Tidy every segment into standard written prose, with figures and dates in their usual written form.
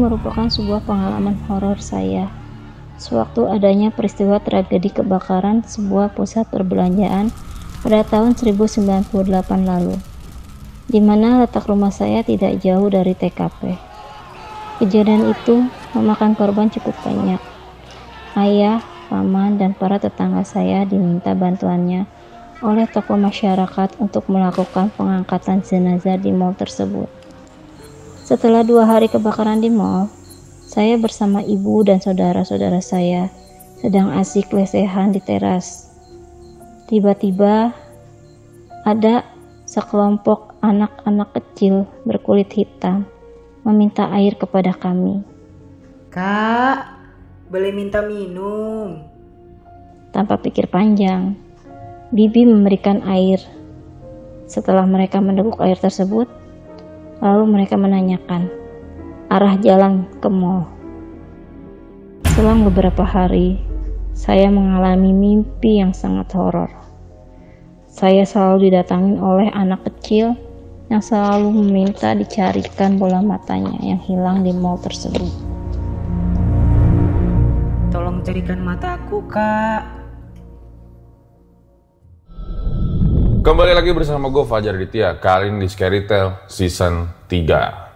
merupakan sebuah pengalaman horor saya sewaktu adanya peristiwa tragedi kebakaran sebuah pusat perbelanjaan pada tahun 1098 lalu, di mana letak rumah saya tidak jauh dari TKP. Kejadian itu memakan korban cukup banyak. Ayah, paman, dan para tetangga saya diminta bantuannya oleh tokoh masyarakat untuk melakukan pengangkatan jenazah di mal tersebut. Setelah 2 hari kebakaran di mal, saya bersama ibu dan saudara-saudara saya sedang asik lesehan di teras. Tiba-tiba ada sekelompok anak-anak kecil berkulit hitam meminta air kepada kami. Kak, boleh minta minum? Tanpa pikir panjang, Bibi memberikan air. Setelah mereka meneguk air tersebut, lalu mereka menanyakan arah jalan ke mall. Selang beberapa hari, saya mengalami mimpi yang sangat horor. Saya selalu didatangin oleh anak kecil yang selalu meminta dicarikan bola matanya yang hilang di mall tersebut. Tolong carikan mataku, Kak. Kembali lagi bersama gue Fajar Aditya, kali ini di Scary Tale Season 3.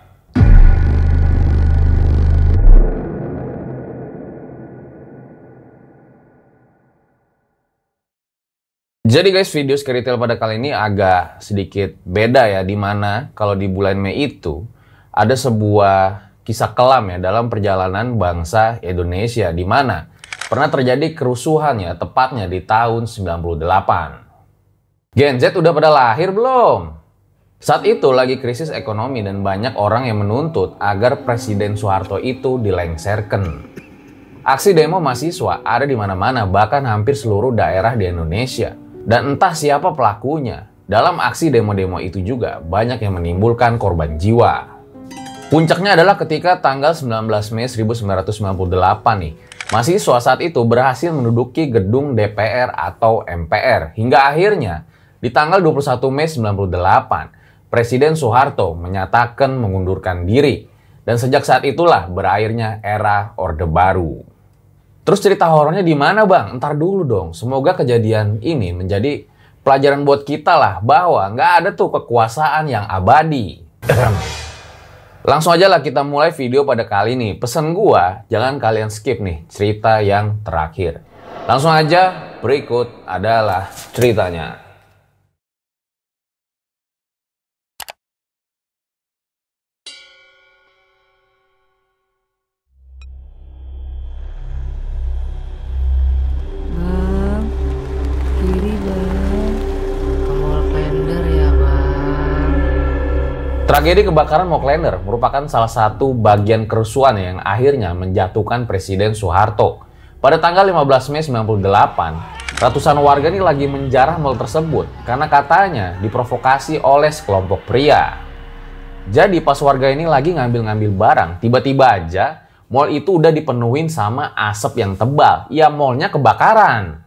Jadi guys, video Scary Tale pada kali ini agak sedikit beda ya, dimana kalau di bulan Mei itu ada sebuah kisah kelam ya dalam perjalanan bangsa Indonesia, di mana pernah terjadi kerusuhan ya, tepatnya di tahun 98. Gen Z udah pada lahir belum? Saat itu lagi krisis ekonomi dan banyak orang yang menuntut agar Presiden Soeharto itu dilengserkan. Aksi demo mahasiswa ada di mana-mana, bahkan hampir seluruh daerah di Indonesia. Dan entah siapa pelakunya, dalam aksi demo-demo itu juga banyak yang menimbulkan korban jiwa. Puncaknya adalah ketika tanggal 19 Mei 1998 nih, mahasiswa saat itu berhasil menduduki gedung DPR atau MPR. Hingga akhirnya, di tanggal 21 Mei 98, Presiden Soeharto menyatakan mengundurkan diri. Dan sejak saat itulah berakhirnya era Orde Baru. Terus cerita horornya di mana bang? Entar dulu dong. Semoga kejadian ini menjadi pelajaran buat kita lah, bahwa nggak ada tuh kekuasaan yang abadi. Langsung aja lah kita mulai video pada kali ini. Pesan gua, jangan kalian skip nih cerita yang terakhir. Langsung aja, berikut adalah ceritanya. Tragedi kebakaran Mall Klender merupakan salah satu bagian kerusuhan yang akhirnya menjatuhkan Presiden Soeharto. Pada tanggal 15 Mei 98, ratusan warga ini lagi menjarah mall tersebut karena katanya diprovokasi oleh sekelompok pria. Jadi pas warga ini lagi ngambil-ngambil barang, tiba-tiba aja mall itu udah dipenuhin sama asap yang tebal. Ya mallnya kebakaran.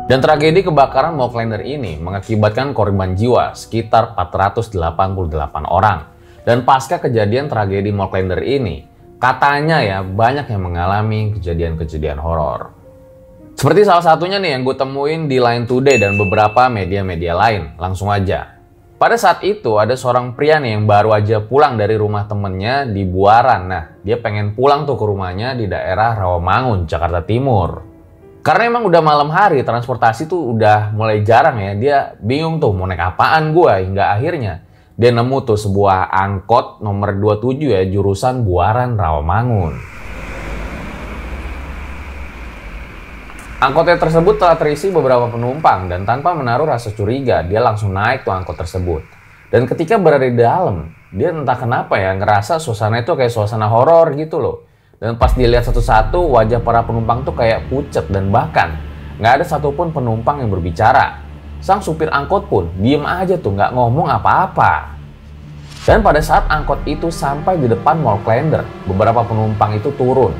Dan tragedi kebakaran Mall Klender ini mengakibatkan korban jiwa sekitar 488 orang. Dan pasca kejadian tragedi Mall Klender ini, katanya ya banyak yang mengalami kejadian-kejadian horor. Seperti salah satunya nih yang gue temuin di Line Today dan beberapa media-media lain. Langsung aja. Pada saat itu ada seorang pria nih yang baru aja pulang dari rumah temennya di Buaran. Nah, dia pengen pulang tuh ke rumahnya di daerah Rawamangun, Jakarta Timur. Karena emang udah malam hari, transportasi tuh udah mulai jarang ya. Dia bingung tuh mau naik apaan gua, hingga akhirnya dia nemu tuh sebuah angkot nomor 27 ya, jurusan Buaran Rawamangun. Angkotnya tersebut telah terisi beberapa penumpang dan tanpa menaruh rasa curiga, dia langsung naik tuh angkot tersebut. Dan ketika berada di dalam, dia entah kenapa ya ngerasa suasana itu kayak suasana horor gitu loh. Dan pas dilihat satu-satu, wajah para penumpang tuh kayak pucat dan bahkan nggak ada satupun penumpang yang berbicara. Sang supir angkot pun diem aja tuh, nggak ngomong apa-apa. Dan pada saat angkot itu sampai di depan Mall Klender, beberapa penumpang itu turun.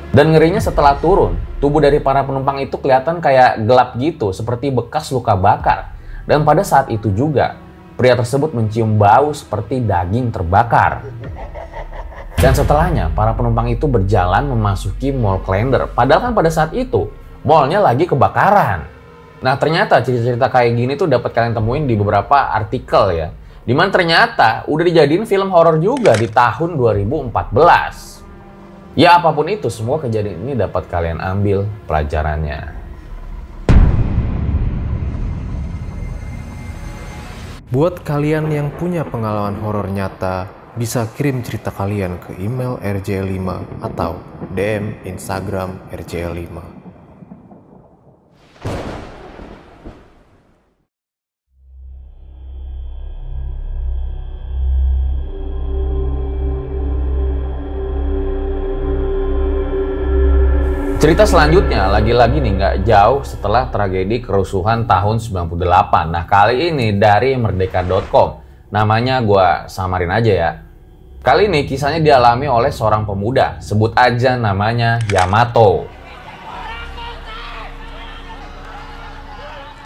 Dan ngerinya setelah turun, tubuh dari para penumpang itu kelihatan kayak gelap gitu, seperti bekas luka bakar. Dan pada saat itu juga, pria tersebut mencium bau seperti daging terbakar. Dan setelahnya, para penumpang itu berjalan memasuki Mall Klender. Padahal kan pada saat itu, mallnya lagi kebakaran. Nah ternyata cerita-cerita kayak gini tuh dapat kalian temuin di beberapa artikel ya. Dimana ternyata udah dijadiin film horor juga di tahun 2014. Ya apapun itu, semua kejadian ini dapat kalian ambil pelajarannya. Buat kalian yang punya pengalaman horor nyata, bisa kirim cerita kalian ke email rjl5 atau DM Instagram rjl5. Cerita selanjutnya lagi-lagi nih nggak jauh setelah tragedi kerusuhan tahun 98. Nah kali ini dari merdeka.com. Namanya gue samarin aja ya. Kali ini kisahnya dialami oleh seorang pemuda. Sebut aja namanya Yamato.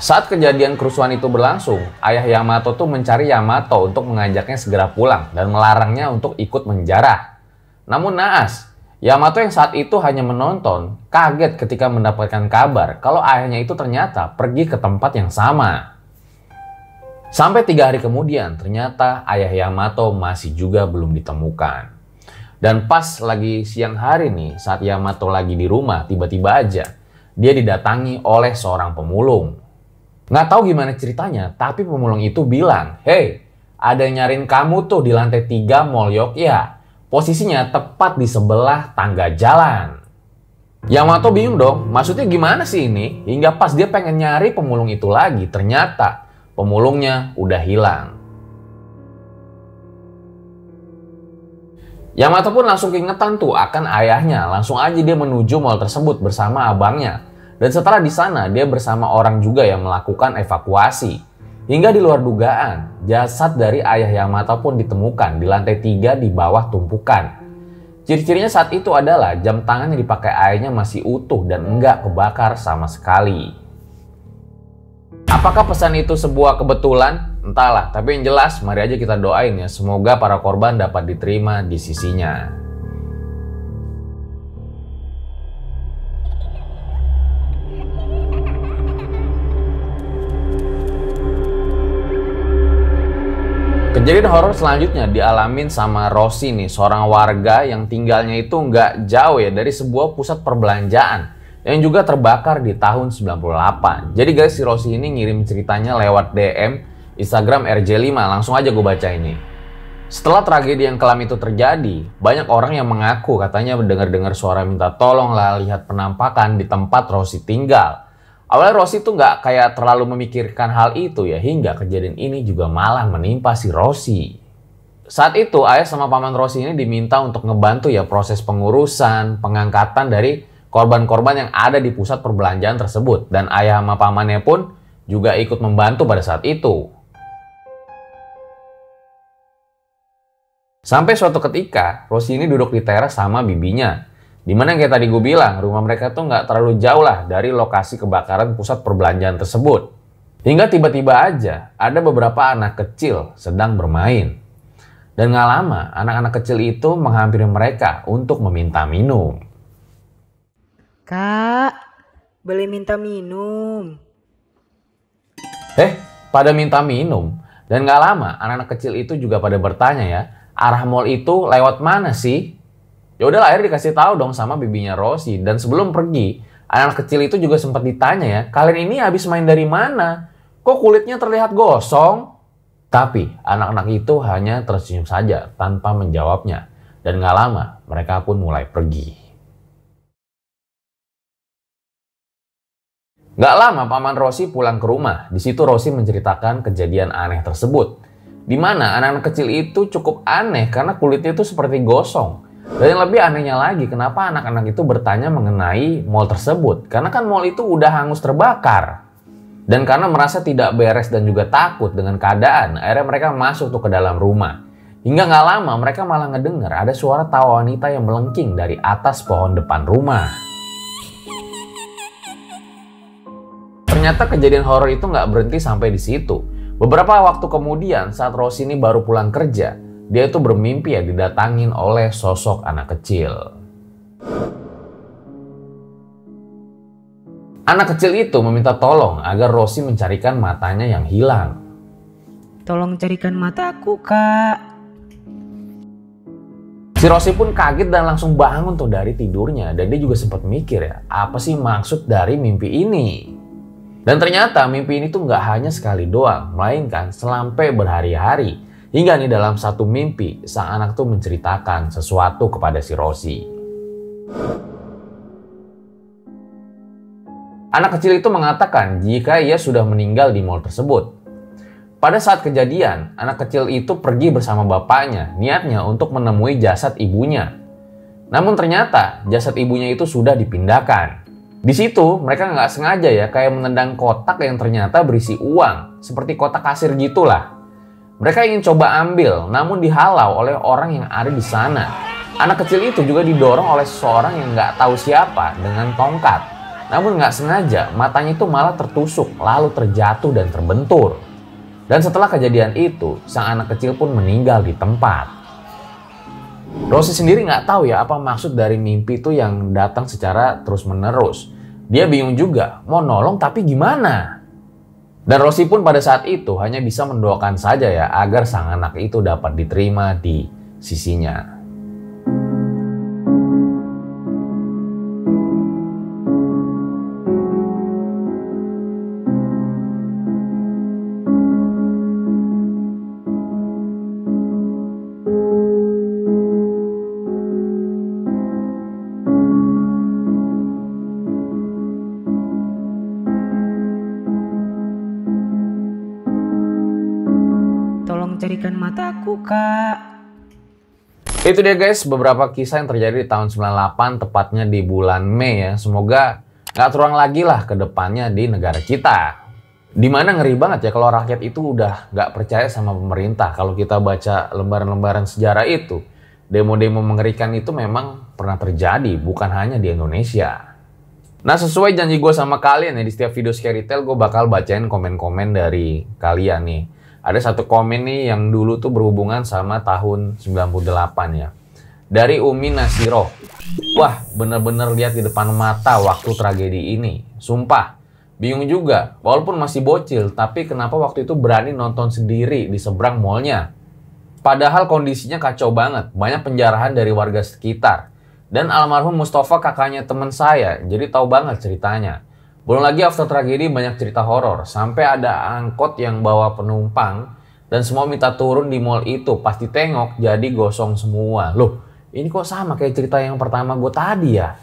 Saat kejadian kerusuhan itu berlangsung, ayah Yamato tuh mencari Yamato untuk mengajaknya segera pulang dan melarangnya untuk ikut menjarah. Namun naas, Yamato yang saat itu hanya menonton, kaget ketika mendapatkan kabar kalau ayahnya itu ternyata pergi ke tempat yang sama. Sampai 3 hari kemudian, ternyata ayah Yamato masih juga belum ditemukan. Dan pas lagi siang hari nih, saat Yamato lagi di rumah, tiba-tiba aja dia didatangi oleh seorang pemulung. Nggak tahu gimana ceritanya, tapi pemulung itu bilang, "Hei, ada yang nyariin kamu tuh di lantai 3 Mall Yogyakarta. Posisinya tepat di sebelah tangga jalan." Yamato bingung dong, maksudnya gimana sih ini? Hingga pas dia pengen nyari pemulung itu lagi, ternyata pemulungnya udah hilang. Yamato pun langsung keingetan tuh akan ayahnya. Langsung aja dia menuju mall tersebut bersama abangnya. Dan setelah di sana, dia bersama orang juga yang melakukan evakuasi. Hingga di luar dugaan, jasad dari ayah Yamato pun ditemukan di lantai 3 di bawah tumpukan. Ciri-cirinya saat itu adalah jam tangan yang dipakai ayahnya masih utuh dan enggak kebakar sama sekali. Apakah pesan itu sebuah kebetulan? Entahlah, tapi yang jelas mari aja kita doain ya, semoga para korban dapat diterima di sisinya. Kejadian horor selanjutnya dialamin sama Rosi nih, seorang warga yang tinggalnya itu nggak jauh ya dari sebuah pusat perbelanjaan yang juga terbakar di tahun 98. Jadi guys, si Rosi ini ngirim ceritanya lewat DM Instagram RJ5, langsung aja gue baca ini. Setelah tragedi yang kelam itu terjadi, banyak orang yang mengaku katanya mendengar-dengar suara minta tolong lah, lihat penampakan di tempat Rosi tinggal. Awalnya Rosi tuh nggak kayak terlalu memikirkan hal itu ya, hingga kejadian ini juga malah menimpa si Rosi. Saat itu ayah sama paman Rosi ini diminta untuk ngebantu ya proses pengurusan, pengangkatan dari korban-korban yang ada di pusat perbelanjaan tersebut. Dan ayah sama pamannya pun juga ikut membantu pada saat itu. Sampai suatu ketika, Rosi ini duduk di teras sama bibinya. Dimana yang kayak tadi gue bilang, rumah mereka tuh nggak terlalu jauh lah dari lokasi kebakaran pusat perbelanjaan tersebut. Hingga tiba-tiba aja ada beberapa anak kecil sedang bermain. Dan nggak lama, anak-anak kecil itu menghampiri mereka untuk meminta minum. "Kak, boleh minta minum?" Pada minta minum. Dan nggak lama, anak-anak kecil itu juga pada bertanya ya, arah mall itu lewat mana sih? Ya udahlah, akhirnya dikasih tahu dong sama bibinya Rosi. Dan sebelum pergi, anak kecil itu juga sempat ditanya ya, "Kalian ini habis main dari mana? Kok kulitnya terlihat gosong?" Tapi anak-anak itu hanya tersenyum saja tanpa menjawabnya. Dan gak lama, mereka pun mulai pergi. Gak lama paman Rosi pulang ke rumah. Di situ Rosi menceritakan kejadian aneh tersebut. Di mana anak-anak kecil itu cukup aneh karena kulitnya itu seperti gosong. Dan yang lebih anehnya lagi, kenapa anak-anak itu bertanya mengenai mall tersebut? Karena kan mall itu udah hangus terbakar. Dan karena merasa tidak beres dan juga takut dengan keadaan, akhirnya mereka masuk tuh ke dalam rumah. Hingga nggak lama mereka malah ngedenger ada suara tawa wanita yang melengking dari atas pohon depan rumah. Ternyata kejadian horor itu nggak berhenti sampai di situ. Beberapa waktu kemudian saat Rosie ini baru pulang kerja, dia itu bermimpi ya didatangin oleh sosok anak kecil. Anak kecil itu meminta tolong agar Rosie mencarikan matanya yang hilang. Tolong carikan mataku, Kak. Si Rosie pun kaget dan langsung bangun tuh dari tidurnya. Dan dia juga sempat mikir ya, apa sih maksud dari mimpi ini? Dan ternyata mimpi ini tuh nggak hanya sekali doang, melainkan sampai berhari-hari. Hingga nih dalam satu mimpi, sang anak tuh menceritakan sesuatu kepada si Rosie. Anak kecil itu mengatakan jika ia sudah meninggal di mal tersebut. Pada saat kejadian, anak kecil itu pergi bersama bapaknya, niatnya untuk menemui jasad ibunya. Namun ternyata jasad ibunya itu sudah dipindahkan. Di situ mereka nggak sengaja ya kayak menendang kotak yang ternyata berisi uang, seperti kotak kasir gitulah. Mereka ingin coba ambil, namun dihalau oleh orang yang ada di sana. Anak kecil itu juga didorong oleh seseorang yang nggak tahu siapa dengan tongkat. Namun nggak sengaja matanya itu malah tertusuk, lalu terjatuh dan terbentur. Dan setelah kejadian itu, sang anak kecil pun meninggal di tempat. Rosie sendiri nggak tahu ya apa maksud dari mimpi itu yang datang secara terus-menerus. Dia bingung juga, mau nolong tapi gimana? Dan Rosie pun pada saat itu hanya bisa mendoakan saja ya agar sang anak itu dapat diterima di sisinya. Tolong carikan mataku, Kak. Itu dia guys, beberapa kisah yang terjadi di tahun 98, tepatnya di bulan Mei ya. Semoga nggak terulang lagi lah ke depannya di negara kita. Dimana ngeri banget ya kalau rakyat itu udah nggak percaya sama pemerintah. Kalau kita baca lembaran-lembaran sejarah itu, demo-demo mengerikan itu memang pernah terjadi, bukan hanya di Indonesia. Nah, sesuai janji gue sama kalian ya, di setiap video Scary Tale gue bakal bacain komen-komen dari kalian nih. Ada satu komen nih yang dulu tuh berhubungan sama tahun 98 ya. Dari Umi Nasiro. Wah, bener-bener lihat di depan mata waktu tragedi ini. Sumpah, bingung juga. Walaupun masih bocil, tapi kenapa waktu itu berani nonton sendiri di seberang mallnya. Padahal kondisinya kacau banget. Banyak penjarahan dari warga sekitar. Dan almarhum Mustafa kakaknya teman saya, jadi tahu banget ceritanya. Belum lagi after tragedi banyak cerita horor, sampai ada angkot yang bawa penumpang dan semua minta turun di mall itu, pasti tengok jadi gosong semua. Loh, ini kok sama kayak cerita yang pertama gue tadi ya?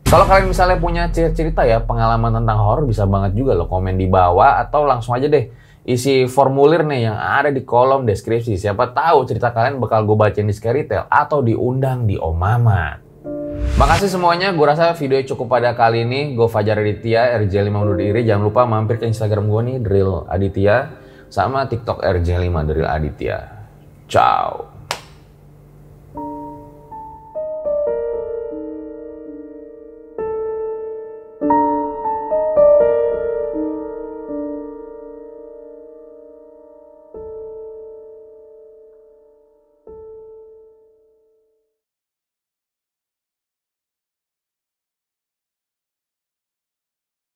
Kalau kalian misalnya punya cerita ya, pengalaman tentang horor, bisa banget juga loh komen di bawah atau langsung aja deh isi formulir nih yang ada di kolom deskripsi. Siapa tahu cerita kalian bakal gue bacain di Scary Tale atau diundang di Om Mamat. Makasih semuanya, gue rasa video cukup pada kali ini. Gue Fajar Aditya, RJ5 undur diri. Jangan lupa mampir ke Instagram gue nih, Drill Aditya, sama TikTok RJ5 Drill Aditya. Ciao.